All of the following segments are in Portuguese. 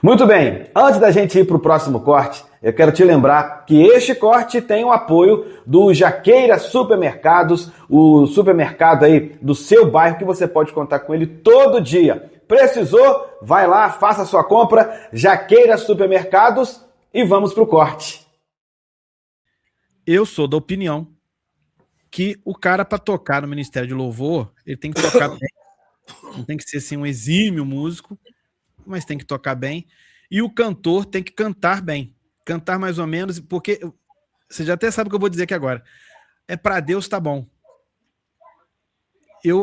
Muito bem, antes da gente ir para o próximo corte, eu quero te lembrar que este corte tem o apoio do Jaqueira Supermercados, o supermercado aí do seu bairro que você pode contar com ele todo dia. Precisou? Vai lá, faça a sua compra, Jaqueira Supermercados e vamos para o corte. Eu sou da opinião que o cara, para tocar no Ministério de Louvor, ele tem que tocar bem. Não tem que ser assim, um exímio músico, mas tem que tocar bem. E o cantor tem que cantar bem. Cantar mais ou menos, porque você já até sabe o que eu vou dizer aqui agora. É para Deus, tá bom.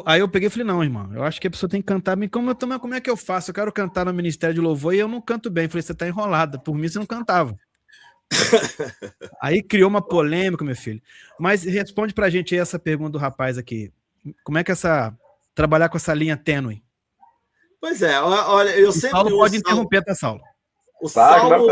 Aí eu peguei e falei, não, irmão, eu acho que a pessoa tem que cantar bem. Como é que eu faço? Eu quero cantar no Ministério de Louvor e eu não canto bem. Eu falei, você tá enrolada. Por mim, você não cantava. Aí criou uma polêmica, meu filho. Mas responde pra gente aí essa pergunta do rapaz aqui. Como é que trabalhar com essa linha tênue? Pois é, olha, eu sempre Saulo pode interromper, tá, Saulo? O Claro,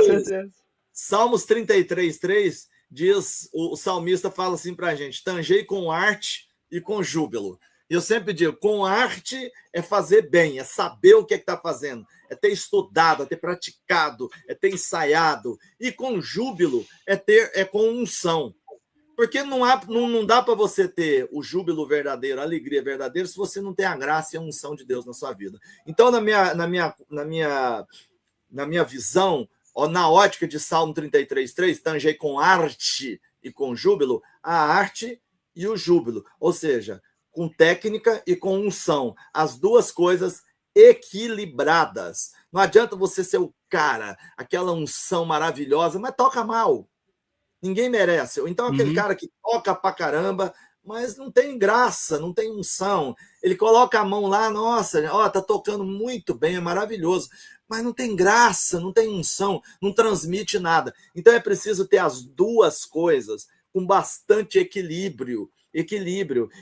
Salmos 33:3 diz, o salmista fala assim pra gente: tangei com arte e com júbilo. E eu sempre digo, com arte é fazer bem, é saber o que está fazendo, é ter estudado, é ter praticado, é ter ensaiado. E com júbilo é com unção. Porque não dá para você ter o júbilo verdadeiro, a alegria verdadeira, se você não tem a graça e a unção de Deus na sua vida. Então, na minha visão, na ótica de Salmo 33:3, tangei com arte e com júbilo, a arte e o júbilo. Ou seja, com técnica e com unção. As duas coisas equilibradas. Não adianta você ser o cara, aquela unção maravilhosa, mas toca mal. Ninguém merece. Ou então aquele cara que toca pra caramba, mas não tem graça, não tem unção. Ele coloca a mão lá, nossa, ó, tá tocando muito bem, é maravilhoso. Mas não tem graça, não tem unção, não transmite nada. Então é preciso ter as duas coisas com bastante equilíbrio.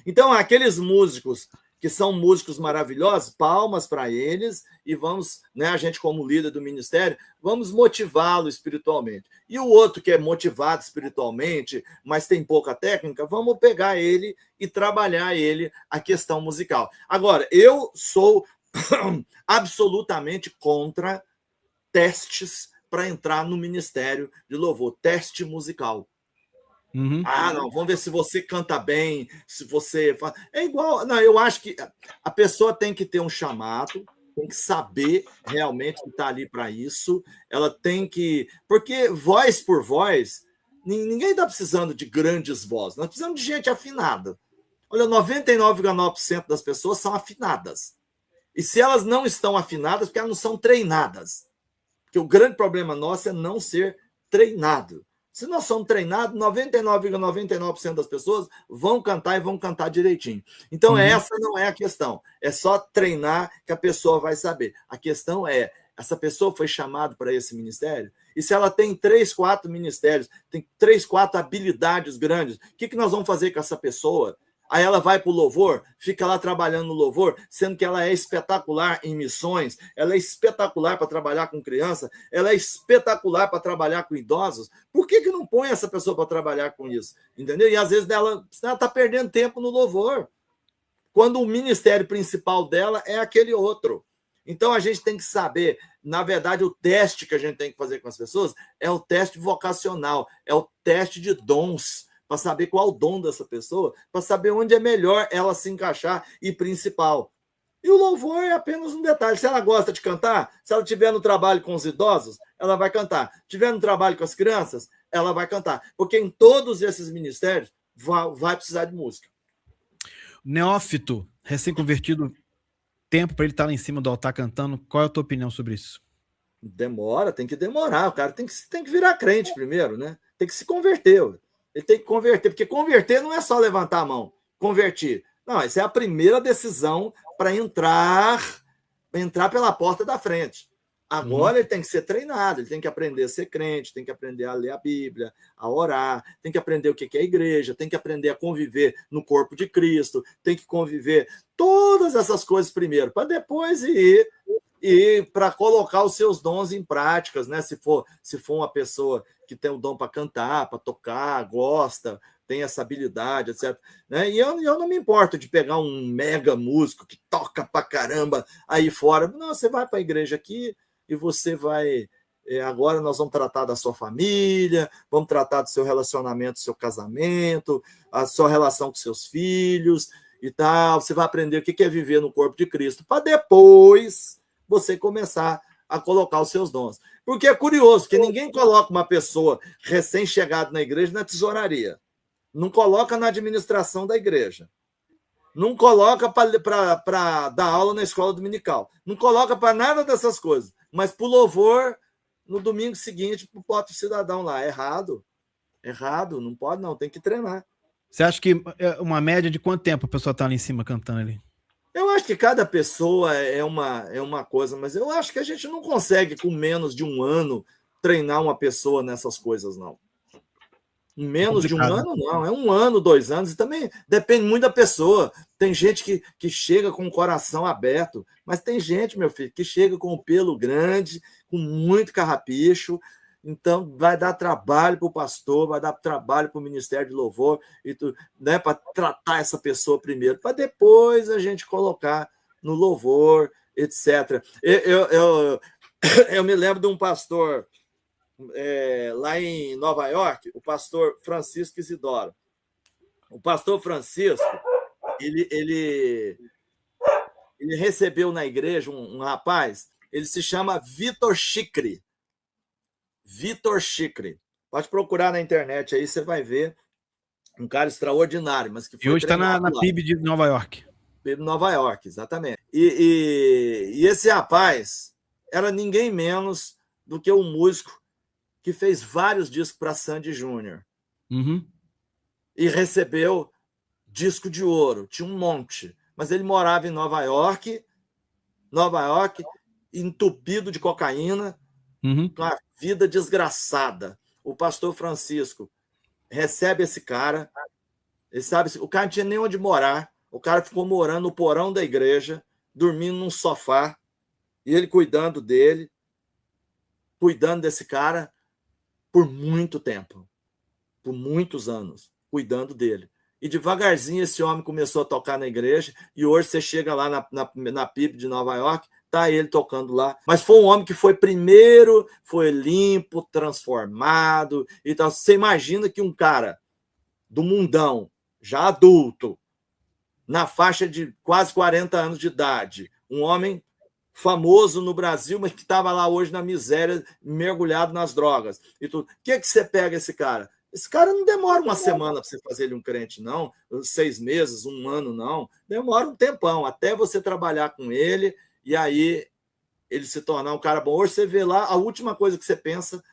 Então, aqueles músicos que são músicos maravilhosos, palmas para eles e vamos, né, a gente como líder do ministério, vamos motivá-lo espiritualmente. E o outro que é motivado espiritualmente, mas tem pouca técnica, vamos pegar ele e trabalhar ele a questão musical. Agora, eu sou absolutamente contra testes para entrar no ministério de louvor, teste musical. Não, vamos ver se você canta bem, se você... É igual... Não, eu acho que a pessoa tem que ter um chamado, tem que saber realmente que está ali para isso, ela tem que... Porque voz por voz, ninguém está precisando de grandes vozes, nós precisamos de gente afinada. Olha, 99,9% das pessoas são afinadas. E se elas não estão afinadas, porque elas não são treinadas. Porque o grande problema nosso é não ser treinado. Se nós somos treinados, 99,99% das pessoas vão cantar e vão cantar direitinho. Então, essa não é a questão. É só treinar que a pessoa vai saber. A questão é, essa pessoa foi chamada para esse ministério? E se ela tem 3, 4 ministérios, tem 3, 4 habilidades grandes, o que nós vamos fazer com essa pessoa? Aí ela vai para o louvor, fica lá trabalhando no louvor, sendo que ela é espetacular em missões, ela é espetacular para trabalhar com criança, ela é espetacular para trabalhar com idosos. Por que não põe essa pessoa para trabalhar com isso? Entendeu? E às vezes ela está perdendo tempo no louvor, quando o ministério principal dela é aquele outro. Então a gente tem que saber, na verdade, o teste que a gente tem que fazer com as pessoas é o teste vocacional, é o teste de dons, para saber qual o dom dessa pessoa, para saber onde é melhor ela se encaixar e principal. E o louvor é apenas um detalhe. Se ela gosta de cantar, se ela estiver no trabalho com os idosos, ela vai cantar. Se estiver no trabalho com as crianças, ela vai cantar. Porque em todos esses ministérios vai precisar de música. Neófito, recém-convertido, tempo para ele estar lá em cima do altar cantando, qual é a tua opinião sobre isso? Demora, tem que demorar. O cara tem que virar crente primeiro, né? Tem que se converter. Ele tem que converter, porque converter não é só levantar a mão, converter. Não, essa é a primeira decisão para entrar pela porta da frente. Agora ele tem que ser treinado, ele tem que aprender a ser crente, tem que aprender a ler a Bíblia, a orar, tem que aprender o que é a igreja, tem que aprender a conviver no corpo de Cristo, tem que conviver todas essas coisas primeiro, para depois ir e para colocar os seus dons em práticas, né? Se for uma pessoa que tem o dom para cantar, para tocar, gosta, tem essa habilidade, etc. Né? E eu não me importo de pegar um mega músico que toca para caramba aí fora. Não, você vai para a igreja aqui e você vai... agora nós vamos tratar da sua família, vamos tratar do seu relacionamento, do seu casamento, a sua relação com seus filhos e tal. Você vai aprender o que é viver no corpo de Cristo, para depois você começar a colocar os seus dons. Porque é curioso que ninguém coloca uma pessoa recém-chegada na igreja na tesouraria, não coloca na administração da igreja, não coloca para dar aula na escola dominical, não coloca para nada dessas coisas, mas para o louvor, no domingo seguinte, bota o cidadão lá. Errado, não pode não, tem que treinar. Você acha que uma média de quanto tempo a pessoa está ali em cima cantando ali? Eu acho que cada pessoa é uma coisa, mas eu acho que a gente não consegue, com menos de um ano, treinar uma pessoa nessas coisas, não. Menos de um ano, não. É 1 ano, 2 anos, e também depende muito da pessoa. Tem gente que chega com o coração aberto, mas tem gente, meu filho, que chega com o pelo grande, com muito carrapicho. Então, vai dar trabalho para o pastor, vai dar trabalho para o Ministério de Louvor, né, para tratar essa pessoa primeiro, para depois a gente colocar no louvor, etc. Eu me lembro de um pastor lá em Nova York, o pastor Francisco Isidoro. O pastor Francisco, ele recebeu na igreja um rapaz, ele se chama Vitor Chicre. Vitor Chicre. Pode procurar na internet aí, você vai ver. Um cara extraordinário, mas que foi. E hoje está na PIB de Nova York. PIB de Nova York, exatamente. E esse rapaz era ninguém menos do que um músico que fez vários discos para Sandy Júnior. Uhum. E recebeu disco de ouro, tinha um monte. Mas ele morava em Nova York, entupido de cocaína, com a vida desgraçada. O pastor Francisco recebe esse cara, ele sabe, o cara não tinha nem onde morar, o cara ficou morando no porão da igreja, dormindo num sofá, e ele cuidando dele, cuidando desse cara por muito tempo, por muitos anos, cuidando dele. E devagarzinho esse homem começou a tocar na igreja, e hoje você chega lá na PIB de Nova York, tá ele tocando lá. Mas foi um homem que foi primeiro, foi limpo, transformado e tal. Você imagina que um cara do mundão, já adulto, na faixa de quase 40 anos de idade, um homem famoso no Brasil, mas que estava lá hoje na miséria, mergulhado nas drogas. E tudo. O que você pega esse cara? Esse cara não demora uma semana para você fazer ele um crente, não. 6 meses, 1 ano, não. Demora um tempão, até você trabalhar com ele e aí ele se tornar um cara bom. Hoje você vê lá, a última coisa que você pensa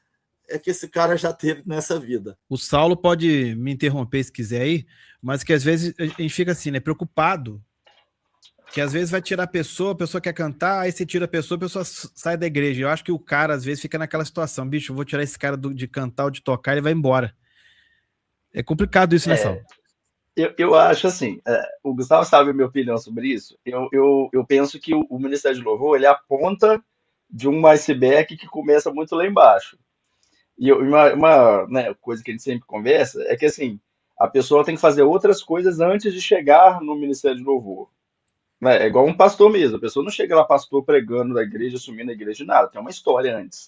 é que esse cara já teve nessa vida. O Saulo pode me interromper se quiser aí, mas que às vezes a gente fica assim, né, preocupado, que às vezes vai tirar a pessoa quer cantar, aí você tira a pessoa sai da igreja. Eu acho que o cara às vezes fica naquela situação, bicho, eu vou tirar esse cara de cantar ou de tocar, ele vai embora. É complicado isso, né, Saulo? Eu acho assim, o Gustavo sabe a minha opinião sobre isso. Eu penso que o Ministério de Louvor, ele é a ponta de um iceberg que começa muito lá embaixo. E uma né, coisa que a gente sempre conversa é que assim, a pessoa tem que fazer outras coisas antes de chegar no Ministério de Louvor. Né? É igual um pastor mesmo, a pessoa não chega lá pastor pregando na igreja, assumindo a igreja de nada, tem uma história antes.